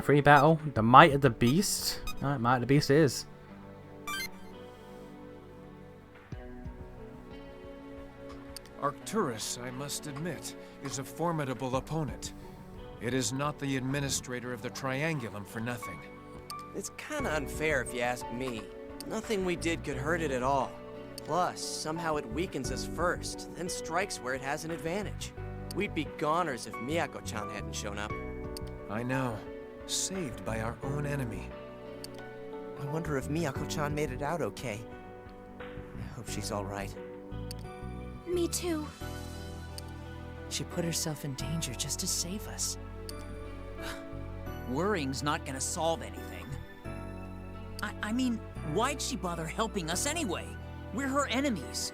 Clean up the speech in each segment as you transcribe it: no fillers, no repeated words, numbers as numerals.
Free battle. The Might of the Beast. Alright, Might of the Beast it is. Arcturus, I must admit, is a formidable opponent. It is not the administrator of the Triangulum for nothing. It's kinda unfair if you ask me. Nothing we did could hurt it at all. Plus, somehow it weakens us first, then strikes where it has an advantage. We'd be goners if Miyako-chan hadn't shown up. I know. Saved by our own enemy. I wonder if Miyako-chan made it out okay. I hope she's alright. Me too. She put herself in danger just to save us. Worrying's not gonna solve anything. I mean, why'd she bother helping us anyway? We're her enemies.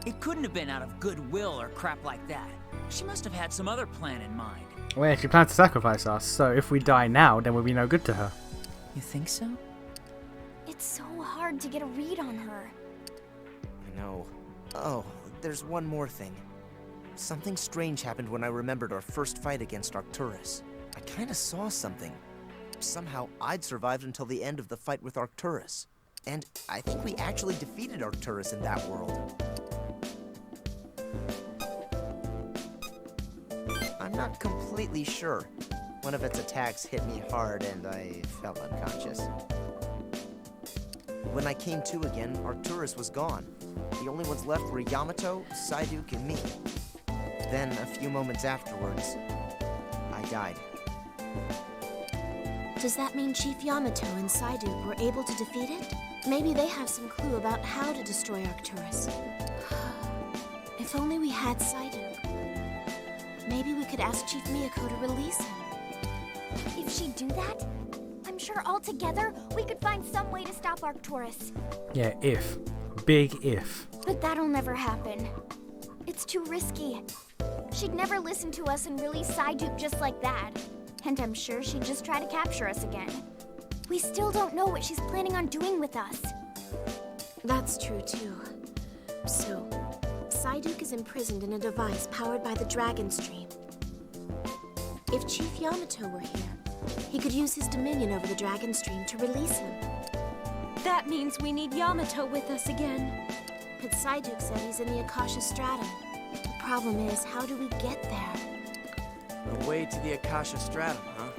It couldn't have been out of goodwill or crap like that. She must have had some other plan in mind. Well, yeah, she plans to sacrifice us, so if we die now, then we'll be no good to her. You think so? It's so hard to get a read on her. I know. Oh, there's one more thing. Something strange happened when I remembered our first fight against Arcturus. I kinda saw something. Somehow I'd survived until the end of the fight with Arcturus. And I think we actually defeated Arcturus in that world. I'm not completely sure. One of its attacks hit me hard and I fell unconscious. When I came to again, Arcturus was gone. The only ones left were Yamato, Psyduke, and me. Then, a few moments afterwards, I died. Does that mean Chief Yamato and Psyduke were able to defeat it? Maybe they have some clue about how to destroy Arcturus. If only we had Psyduke. Maybe we could ask Chief Miyako to release him. If she'd do that, I'm sure all together we could find some way to stop Arcturus. Yeah, if. Big if. But that'll never happen. It's too risky. She'd never listen to us and release Psyduke just like that. And I'm sure she'd just try to capture us again. We still don't know what she's planning on doing with us. That's true too. So, Psyduke is imprisoned in a device powered by the Dragon Stream. If Chief Yamato were here, he could use his dominion over the Dragon Stream to release him. That means we need Yamato with us again. But Psyduke said he's in the Akasha Stratum. The problem is, how do we get there? The way to the Akasha Stratum, huh?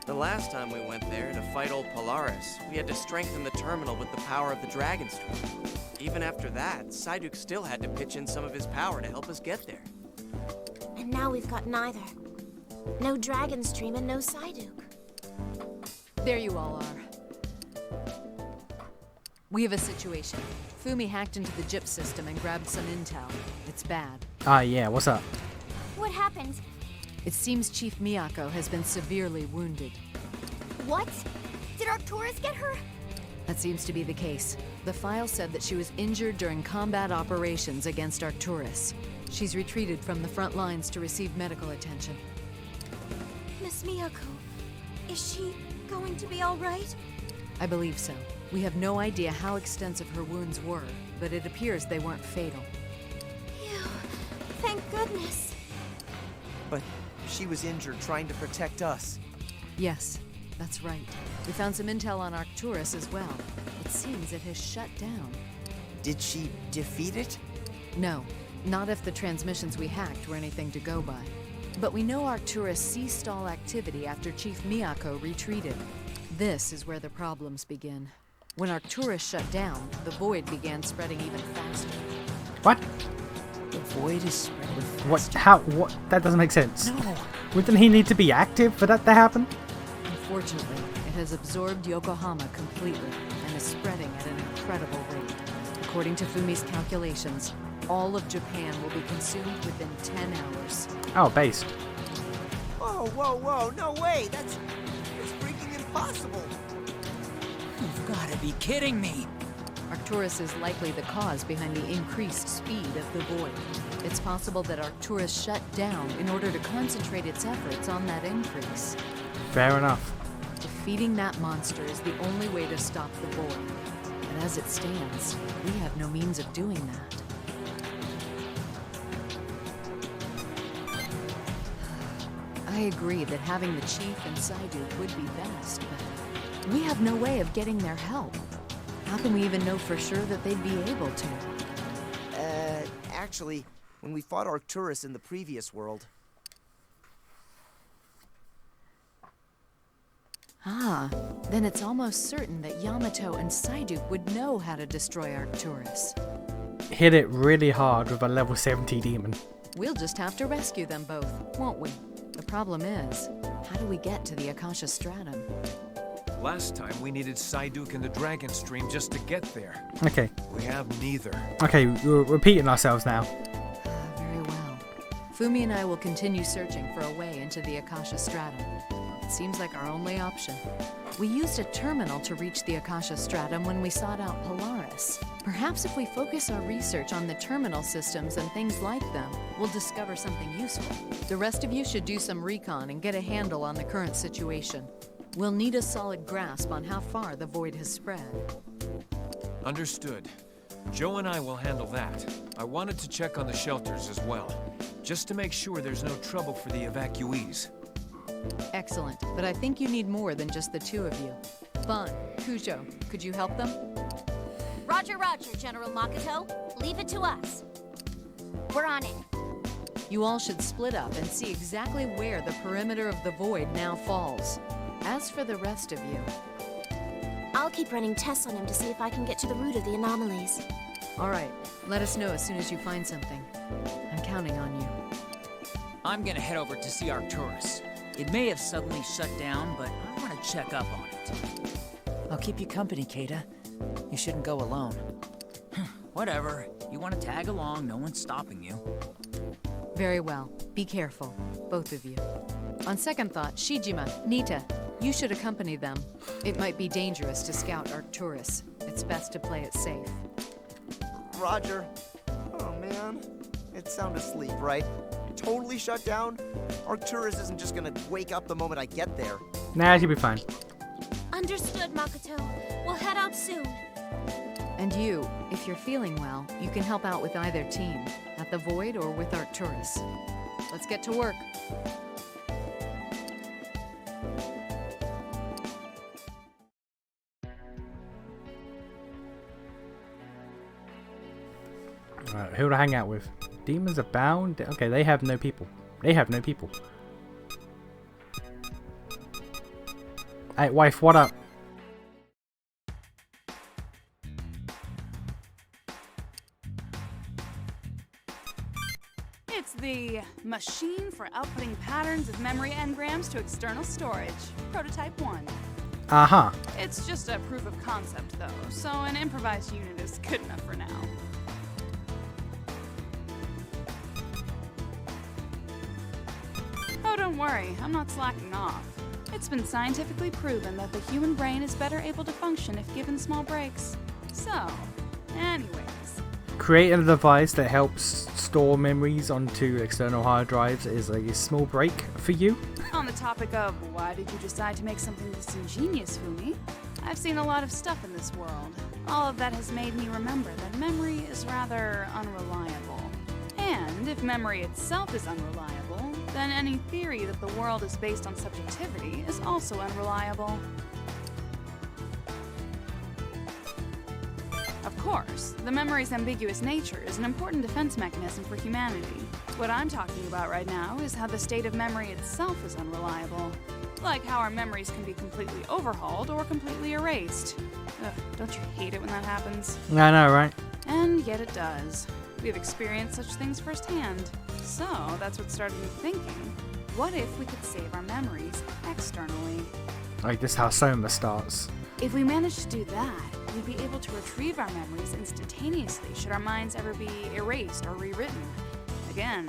The last time we went there to fight old Polaris, we had to strengthen the terminal with the power of the Dragon Stream. Even after that, Psyduke still had to pitch in some of his power to help us get there. And now we've got neither. No Dragon Stream and no Psyduke. There you all are. We have a situation. Fumi hacked into the JIP system and grabbed some intel. It's bad. Ah, yeah, what's up? What happened? It seems Chief Miyako has been severely wounded. What? Did Arcturus get her? That seems to be the case. The file said that she was injured during combat operations against Arcturus. She's retreated from the front lines to receive medical attention. Miss Miyako, is she going to be all right? I believe so. We have no idea how extensive her wounds were, but it appears they weren't fatal. Phew, thank goodness. But she was injured trying to protect us. Yes, that's right. We found some intel on Arcturus as well. It seems it has shut down. Did she defeat it? No, not if the transmissions we hacked were anything to go by. But we know Arcturus ceased all activity after Chief Miyako retreated. This is where the problems begin. When Arcturus shut down, the void began spreading even faster. What? The void is spreading faster. What? How? What? That doesn't make sense. No! Wouldn't he need to be active for that to happen? Unfortunately, it has absorbed Yokohama completely and is spreading at an incredible rate. According to Fumi's calculations, all of Japan will be consumed within 10 hours. Oh, based. Whoa, whoa, whoa, no way! That's freaking impossible! You've gotta be kidding me! Arcturus is likely the cause behind the increased speed of the void. It's possible that Arcturus shut down in order to concentrate its efforts on that increase. Fair enough. Defeating that monster is the only way to stop the void. But as it stands, we have no means of doing that. I agree that having the Chief and Psyduke would be best, but we have no way of getting their help. How can we even know for sure that they'd be able to? Actually, when we fought Arcturus in the previous world... Ah, then it's almost certain that Yamato and Psyduke would know how to destroy Arcturus. Hit it really hard with a level 70 demon. We'll just have to rescue them both, won't we? The problem is, how do we get to the Akasha Stratum? Last time we needed Psyduke and the Dragon Stream just to get there. Okay. We have neither. Okay, we're repeating ourselves now. Very well. Fumi and I will continue searching for a way into the Akasha Stratum. It seems like our only option. We used a terminal to reach the Akasha Stratum when we sought out Polaris. Perhaps if we focus our research on the terminal systems and things like them, we'll discover something useful. The rest of you should do some recon and get a handle on the current situation. We'll need a solid grasp on how far the void has spread. Understood. Joe and I will handle that. I wanted to check on the shelters as well, just to make sure there's no trouble for the evacuees. Excellent, but I think you need more than just the two of you. Bon, Kujo, could you help them? Roger, roger, General Makoto. Leave it to us. We're on it. You all should split up and see exactly where the perimeter of the void now falls. As for the rest of you... I'll keep running tests on him to see if I can get to the root of the anomalies. All right, let us know as soon as you find something. I'm counting on you. I'm gonna head over to see Arcturus. It may have suddenly shut down, but I want to check up on it. I'll keep you company, Kata. You shouldn't go alone. Whatever. You want to tag along, no one's stopping you. Very well. Be careful, both of you. On second thought, Shijima, Nita, you should accompany them. It might be dangerous to scout Arcturus. It's best to play it safe. Roger. Oh man, it's sound asleep, right? Totally shut down? Arcturus isn't just gonna wake up the moment I get there. Nah, you'll be fine. Understood, Makoto. We'll head out soon. And you, if you're feeling well, you can help out with either team, at the Void or with Arcturus. Let's get to work. Right, who to hang out with? Demons abound? Okay, they have no people. They have no people. Hey, wife, what up? It's the machine for outputting patterns of memory engrams to external storage. Prototype 1. Uh-huh. It's just a proof of concept, though, so an improvised unit is good enough for now. Oh, don't worry, I'm not slacking off. It's been scientifically proven that the human brain is better able to function if given small breaks. So, anyways. Creating a device that helps store memories onto external hard drives is a small break for you. On the topic of why did you decide to make something this ingenious, Fumi? I've seen a lot of stuff in this world. All of that has made me remember that memory is rather unreliable. And if memory itself is unreliable, then any theory that the world is based on subjectivity is also unreliable. Of course, the memory's ambiguous nature is an important defense mechanism for humanity. What I'm talking about right now is how the state of memory itself is unreliable. Like how our memories can be completely overhauled or completely erased. Ugh, don't you hate it when that happens? I know, right? And yet it does. We've experienced such things firsthand. So that's what started me thinking. What if we could save our memories externally? Like this how Soma starts. If we managed to do that, we'd be able to retrieve our memories instantaneously should our minds ever be erased or rewritten. Again.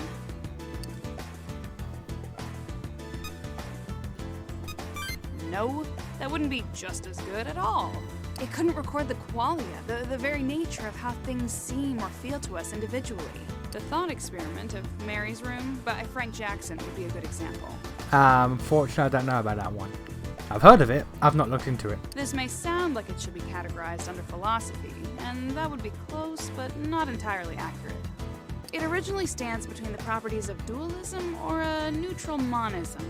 No, that wouldn't be just as good at all. It couldn't record the qualia, the very nature of how things seem or feel to us individually. The thought experiment of Mary's Room by Frank Jackson would be a good example. Fortunately, I don't know about that one. I've heard of it, I've not looked into it. This may sound like it should be categorized under philosophy, and that would be close but not entirely accurate. It originally stands between the properties of dualism or a neutral monism.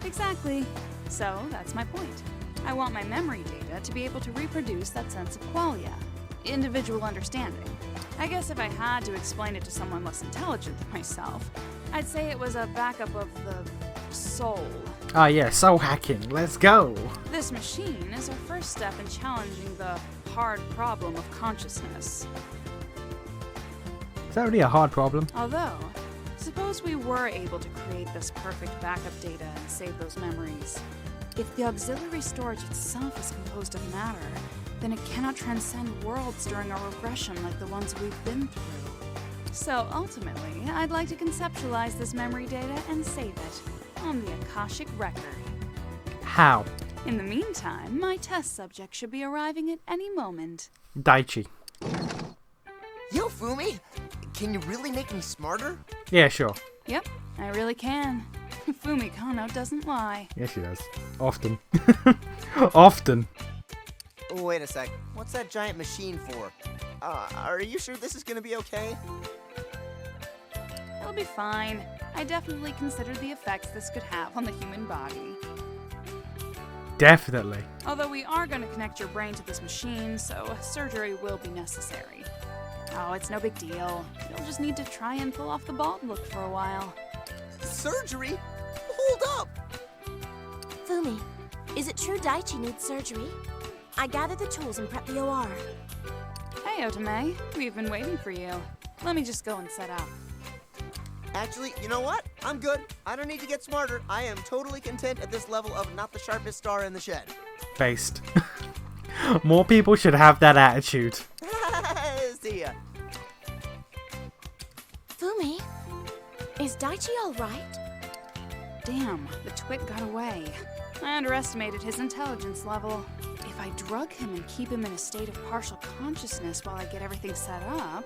Exactly. So, that's my point. I want my memory data to be able to reproduce that sense of qualia, individual understanding. I guess if I had to explain it to someone less intelligent than myself, I'd say it was a backup of the soul. Ah, yeah, soul hacking. Let's go. This machine is our first step in challenging the hard problem of consciousness. Is that really a hard problem? Although, suppose we were able to create this perfect backup data and save those memories. If the auxiliary storage itself is composed of matter, then it cannot transcend worlds during a regression like the ones we've been through. So ultimately, I'd like to conceptualize this memory data and save it on the Akashic record. How? In the meantime, my test subject should be arriving at any moment. Daichi. Yo, Fumi! Can you really make me smarter? Yeah, sure. Yep, I really can. Fumi Kono doesn't lie. Yes, she does. Often. Often. Oh, wait a sec. What's that giant machine for? Are you sure this is gonna be okay? It'll be fine. I definitely considered the effects this could have on the human body. Definitely. Although we are going to connect your brain to this machine, so surgery will be necessary. Oh, it's no big deal. You'll just need to try and pull off the bald look for a while. Surgery? Hold up! Fumi, is it true Daichi needs surgery? I gathered the tools and prepped the OR. Hey, Otome. We've been waiting for you. Let me just go and set up. Actually, you know what? I'm good. I don't need to get smarter. I am totally content at this level of not the sharpest star in the shed. Based. More people should have that attitude. See ya. Fumi, is Daichi alright? Damn, the twit got away. I underestimated his intelligence level. If I drug him and keep him in a state of partial consciousness while I get everything set up...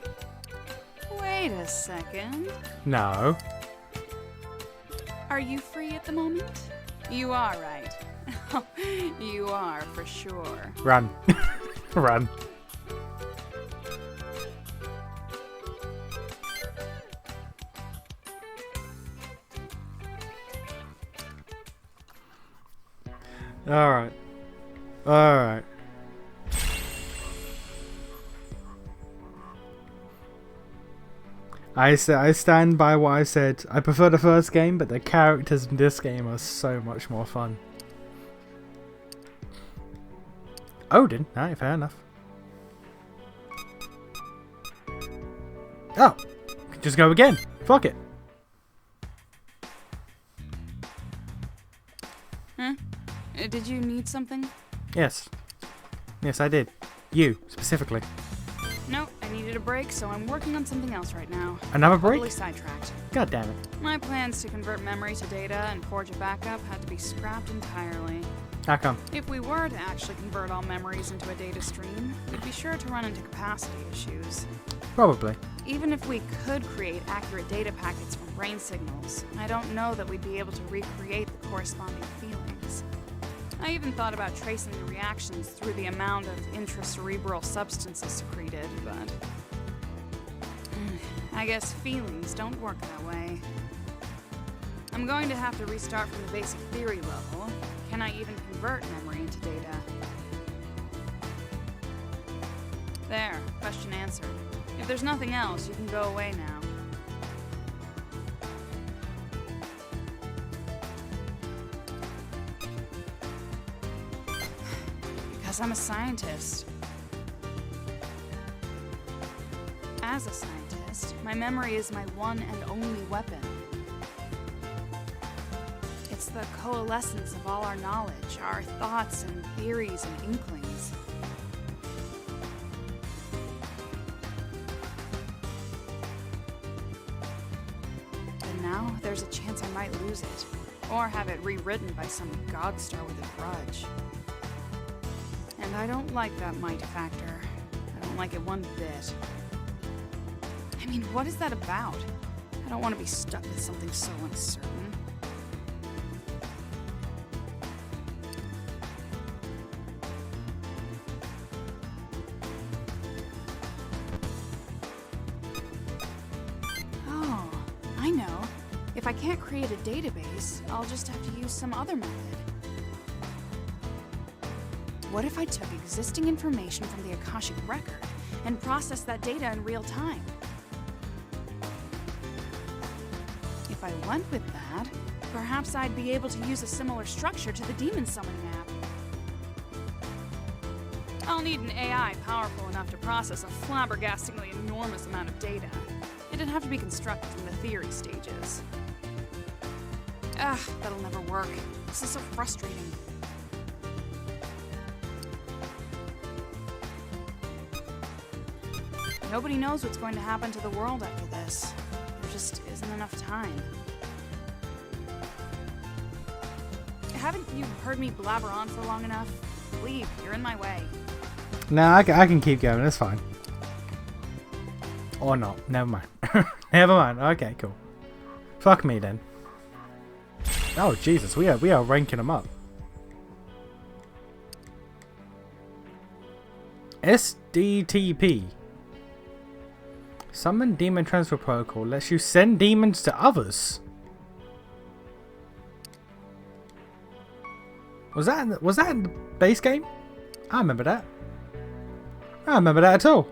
Wait a second. No. Are you free at the moment? You are, right? You are, for sure. Run. Run. Alright. Alright. I stand by what I said. I prefer the first game, but the characters in this game are so much more fun. Odin? Alright, fair enough. Oh! Just go again. Fuck it. Huh? Did you need something? Yes. Yes, I did. You, specifically. Nope, I needed a break, so I'm working on something else right now. Another break? Totally sidetracked. God damn it. My plans to convert memory to data and forge a backup had to be scrapped entirely. How come? If we were to actually convert all memories into a data stream, we'd be sure to run into capacity issues. Probably. Even if we could create accurate data packets from brain signals, I don't know that we'd be able to recreate the corresponding feelings. I even thought about tracing the reactions through the amount of intracerebral substances secreted, but... I guess feelings don't work that way. I'm going to have to restart from the basic theory level. Can I even convert memory into data? There, question answered. If there's nothing else, you can go away now. Because I'm a scientist. As a scientist, my memory is my one and only weapon. It's the coalescence of all our knowledge, our thoughts and theories and inklings. But now, there's a chance I might lose it, or have it rewritten by some godstar with a grudge. And I don't like that might factor. I don't like it one bit. I mean, what is that about? I don't want to be stuck with something so uncertain. if I can't create a database, I'll just have to use some other method. What if I took existing information from the Akashic record and processed that data in real time? If I went with that, perhaps I'd be able to use a similar structure to the demon summoning app. I'll need an AI powerful enough to process a flabbergastingly enormous amount of data. It'd have to be constructed in the theory stages. That'll never work. This is so frustrating. Nobody knows what's going to happen to the world after this. There just isn't enough time. Haven't you heard me blabber on for long enough? Leave, you're in my way. No, I can keep going, it's fine. Or not, never mind. Never mind, okay, cool. Fuck me then. Oh Jesus, we are ranking them up. SDTP. Summon Demon Transfer Protocol lets you send demons to others. Was that in the base game? I remember that. I don't remember that at all.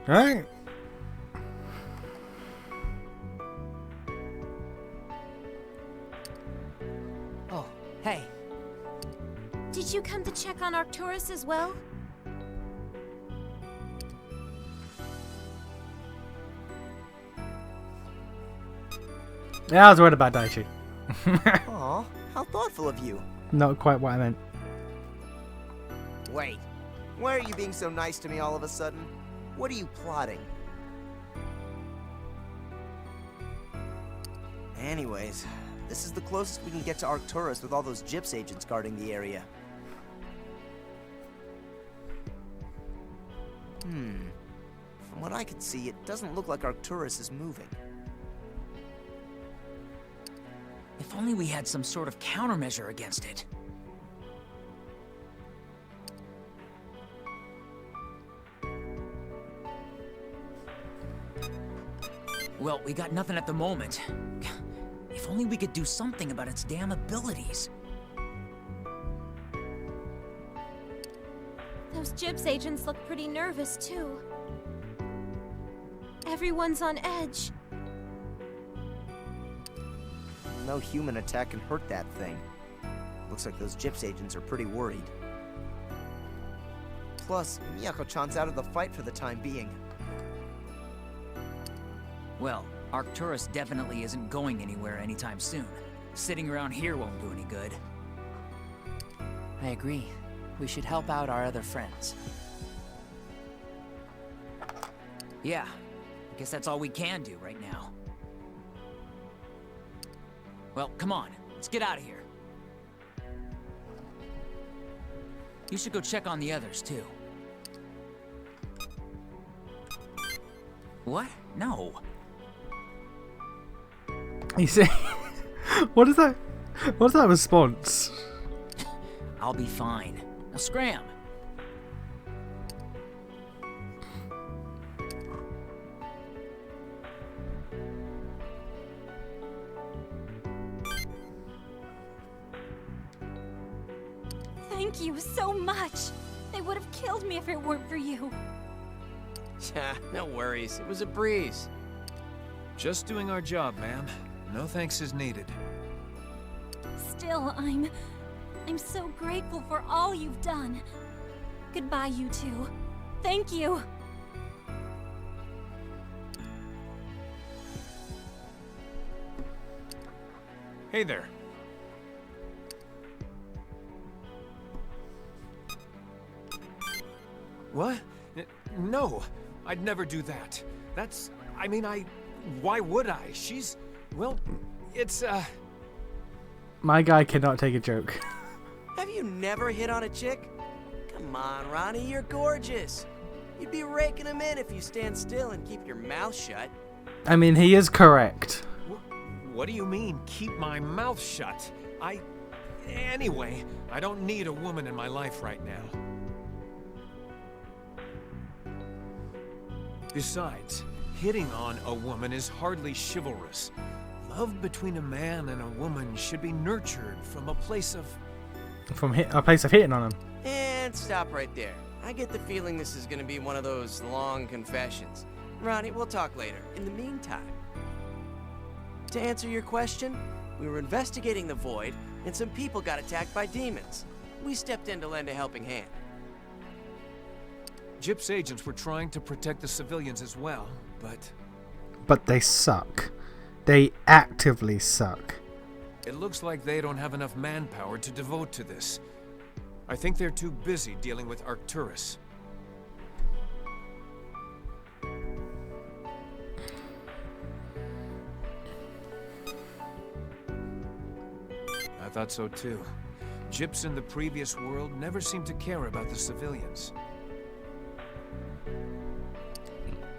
Alright. Oh, hey. Did you come to check on Arcturus as well? Yeah, I was worried about Daichi. Aw, how thoughtful of you. Not quite what I meant. Wait, why are you being so nice to me all of a sudden? What are you plotting? Anyways, this is the closest we can get to Arcturus with all those Gyps agents guarding the area. From what I can see, it doesn't look like Arcturus is moving. If only we had some sort of countermeasure against it. Well, we got nothing at the moment. If only we could do something about its damn abilities. Those Gyps agents look pretty nervous, too. Everyone's on edge. No human attack can hurt that thing. Looks like those Gyps agents are pretty worried. Plus, Miyako-chan's out of the fight for the time being. Well, Arcturus definitely isn't going anywhere anytime soon. Sitting around here won't do any good. I agree. We should help out our other friends. Yeah, I guess that's all we can do right now. Well, come on, let's get out of here. You should go check on the others, too. What? No. You see, what is that? What's that response? I'll be fine. Now scram. Thank you so much. They would have killed me if it weren't for you. Yeah, no worries. It was a breeze. Just doing our job, ma'am. No thanks is needed. Still, I'm so grateful for all you've done. Goodbye, you two. Thank you. Hey there. What? No, I'd never do that. Why would I? She's, well, it's, My guy cannot take a joke. Have you never hit on a chick? Come on, Ronnie, you're gorgeous. You'd be raking them in if you stand still and keep your mouth shut. I mean, he is correct. What do you mean, keep my mouth shut? Anyway, I don't need a woman in my life right now. Besides, hitting on a woman is hardly chivalrous. Love between a man and a woman should be nurtured from a place of... From a place of hitting on him. And stop right there. I get the feeling this is gonna be one of those long confessions. Ronnie, we'll talk later. In the meantime, to answer your question, we were investigating the Void, and some people got attacked by demons. We stepped in to lend a helping hand. Gyp's agents were trying to protect the civilians as well, but... But they suck. They actively suck. It looks like they don't have enough manpower to devote to this. I think they're too busy dealing with Arcturus. I thought so too. Gyps in the previous world never seemed to care about the civilians.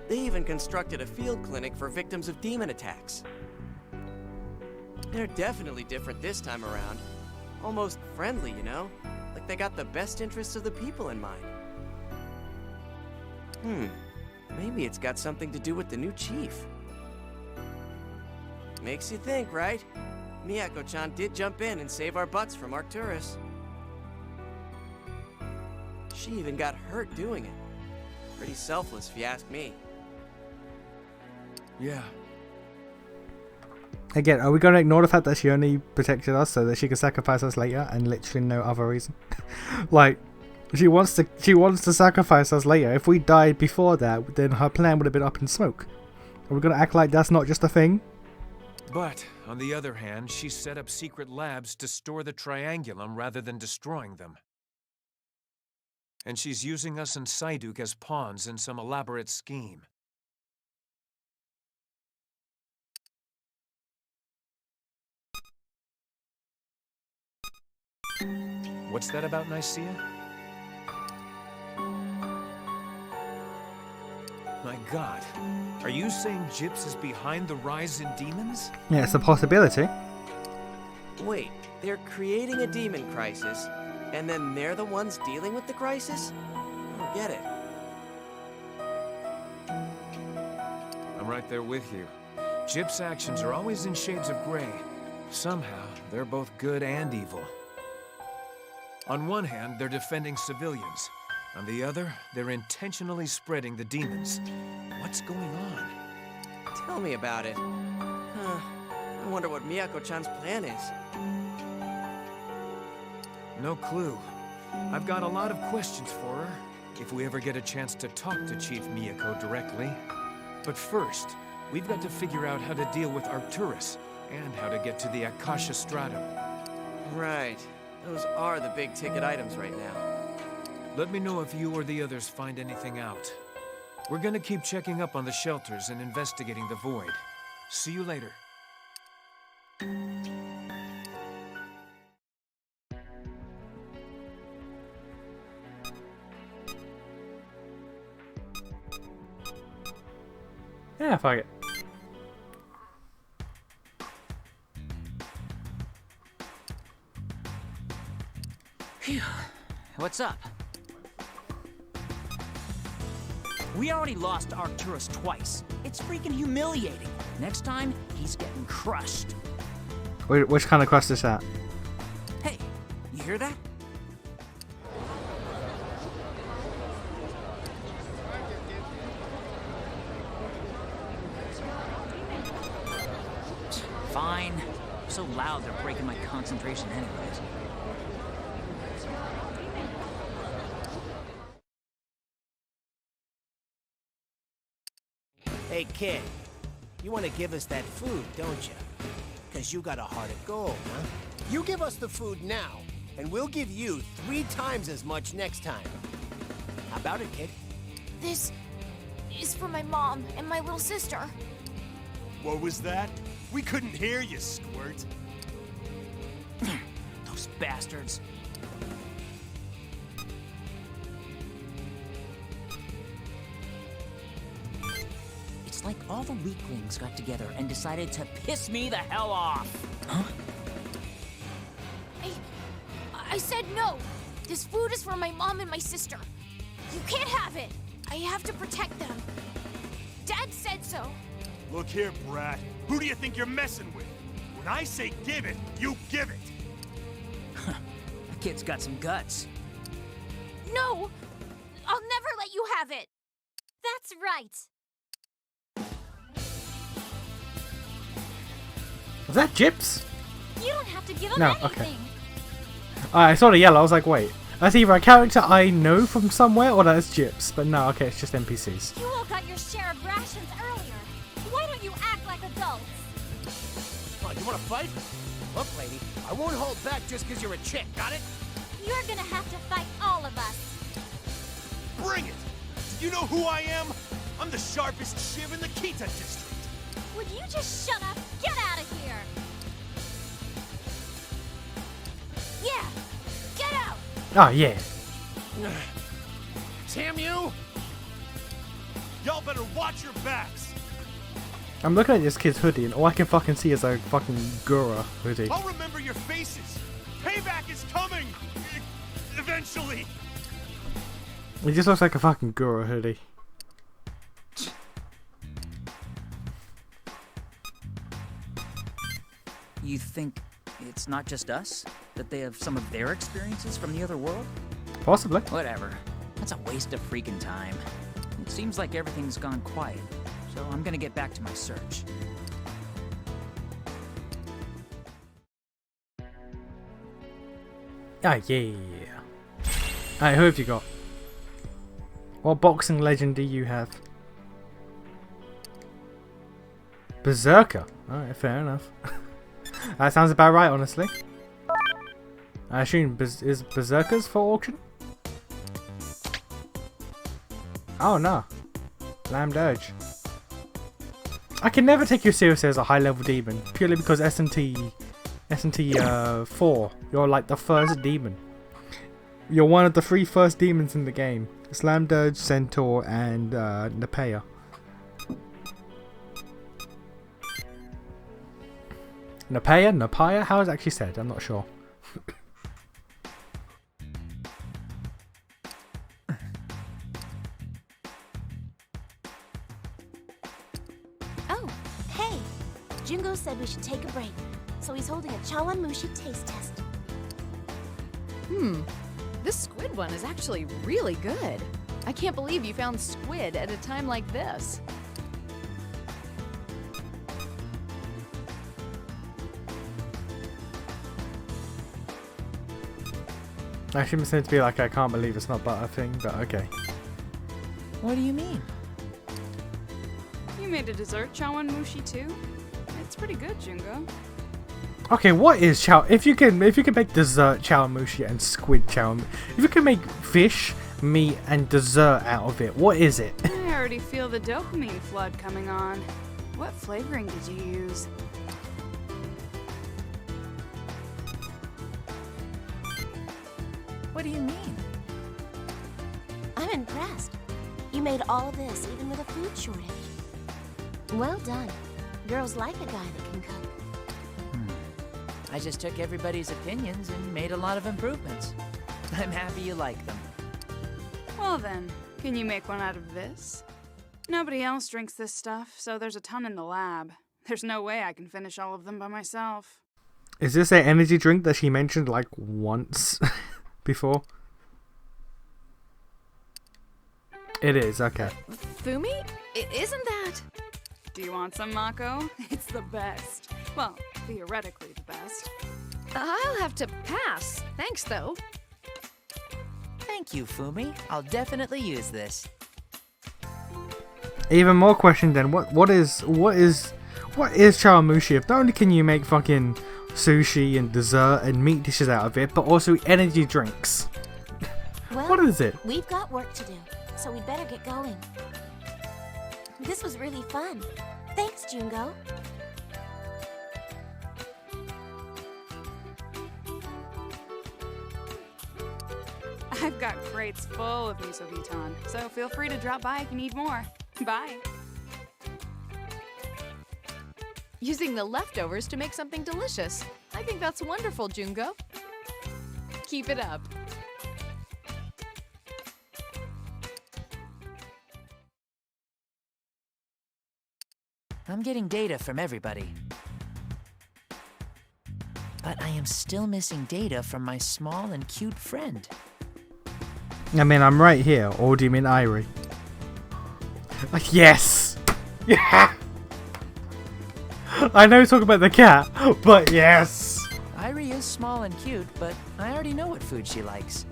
They even constructed a field clinic for victims of demon attacks. They're definitely different this time around. Almost friendly, you know? Like they got the best interests of the people in mind. Maybe it's got something to do with the new chief. Makes you think, right? Miyako-chan did jump in and save our butts from Arcturus. She even got hurt doing it. Pretty selfless, if you ask me. Yeah. Again, are we going to ignore the fact that she only protected us so that she could sacrifice us later and literally no other reason? Like, she wants to sacrifice us later. If we died before that, then her plan would have been up in smoke. Are we going to act like that's not just a thing? But, on the other hand, she set up secret labs to store the Triangulum rather than destroying them. And she's using us and Psyduke as pawns in some elaborate scheme. What's that about Nicaea? My god, are you saying Gyps is behind the rise in demons? Yeah, it's a possibility. Wait, they're creating a demon crisis, and then they're the ones dealing with the crisis? I don't get it. I'm right there with you. Gyps' actions are always in shades of gray. Somehow, they're both good and evil. On one hand, they're defending civilians. On the other, they're intentionally spreading the demons. What's going on? Tell me about it. I wonder what Miyako-chan's plan is. No clue. I've got a lot of questions for her, if we ever get a chance to talk to Chief Miyako directly. But first, we've got to figure out how to deal with Arcturus, and how to get to the Akasha Stratum. Right. Those are the big-ticket items right now. Let me know if you or the others find anything out. We're gonna keep checking up on the shelters and investigating the Void. See you later. Yeah, fuck it. Phew. What's up? We already lost Arcturus twice. It's freaking humiliating. Next time, he's getting crushed. Which kind of crust is that? Hey, you hear that? Fine. So loud they're breaking my concentration anyways. Hey, kid. You want to give us that food, don't you? Because you got a heart of gold, huh? You give us the food now, and we'll give you 3 times as much next time. How about it, kid? This is for my mom and my little sister. What was that? We couldn't hear you, Squirt. Those bastards. It's like all the weaklings got together and decided to piss me the hell off. Huh? I said no. This food is for my mom and my sister. You can't have it. I have to protect them. Dad said so. Yamato. Look here, brat. Who do you think you're messing with? When I say give it, you give it. The kid's got some guts. No! I'll never let you have it! That's right! Was that Gyps? You don't have to give him No, anything! okay. I saw the yellow, I was like, wait. That's either a character I know from somewhere or that's Gyps. But no, okay, it's just NPCs. You all got your share of rations earlier. Why don't you act like adults? Oh, you wanna fight? Look, lady, I won't hold back just because you're a chick, got it? You're gonna have to fight all of us. Bring it! Do you know who I am? I'm the sharpest shiv in the Kita district. Would you just shut up? Get out of here! Yeah! Get out! Oh, yeah. Damn you! Y'all better watch your backs. I'm looking at this kid's hoodie and all I can fucking see is a fucking Gura hoodie. I'll remember your faces. Payback is coming. Eventually. It just looks like a fucking Gura hoodie. You think it's not just us? That they have some of their experiences from the other world? Possibly. Whatever. That's a waste of freaking time. It seems like everything's gone quiet, so I'm gonna get back to my search. Ah, yeah. Alright, who have you got? What boxing legend do you have? Berserker. Alright, fair enough. That sounds about right, honestly. I assume is Berserkers for auction? Oh no. Lamb Dirge. I can never take you seriously as a high level demon, purely because S&T 4, you're like the first demon. You're one of the 3 first demons in the game. Slam Dirge, Centaur, and Nepea. Nepea? How is it actually said? I'm not sure. Oh, hey! Jungo said we should take a break, so he's holding a Chawanmushi taste test. This squid one is actually really good. I can't believe you found squid at a time like this. Actually, it's meant to be like I can't believe it's not butter thing, but okay. What do you mean? You made a dessert Chawanmushi too? It's pretty good, Jungo. Okay, what is chow? If you can make dessert chawanmushi and squid chawanmushi, if you can make fish, meat, and dessert out of it, what is it? I already feel the dopamine flood coming on. What flavoring did you use? What do you mean? I'm impressed. You made all this even with a food shortage. Well done. Girls like a guy that can cook. I just took everybody's opinions and made a lot of improvements. I'm happy you like them. Well then, can you make one out of this? Nobody else drinks this stuff, so there's a ton in the lab. There's no way I can finish all of them by myself. Is this an energy drink that she mentioned like once before? It is, okay. Fumi? Isn't that? Do you want some, Mako? It's the best. Well, theoretically the best. I'll have to pass. Thanks, though. Thank you, Fumi. I'll definitely use this. Even more question then, what is chawanmushi? If not only can you make fucking sushi and dessert and meat dishes out of it, but also energy drinks. Well, what is it? We've got work to do, so we'd better get going. This was really fun. Thanks, Jungo. I've got crates full of miso bitan, so feel free to drop by if you need more. Bye. Using the leftovers to make something delicious. I think that's wonderful, Jungo. Keep it up. I'm getting data from everybody. But I am still missing data from my small and cute friend. I mean, I'm right here. Or do you mean Irie? Yes! Yeah! I know you talk about the cat, but yes! Irie is small and cute, but I already know what food she likes.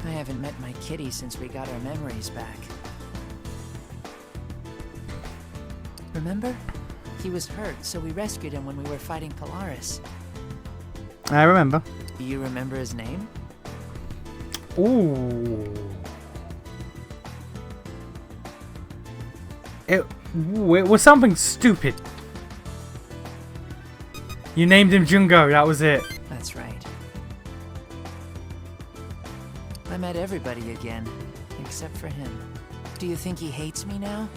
I haven't met my kitty since we got our memories back. Remember? He was hurt, so we rescued him when we were fighting Polaris. I remember. Do you remember his name? Ooh. It was something stupid. You named him Jungo, that was it. That's right. I met everybody again, except for him. Do you think he hates me now?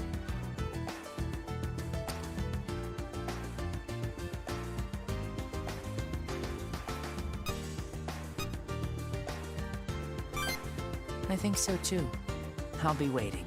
I think so too. I'll be waiting.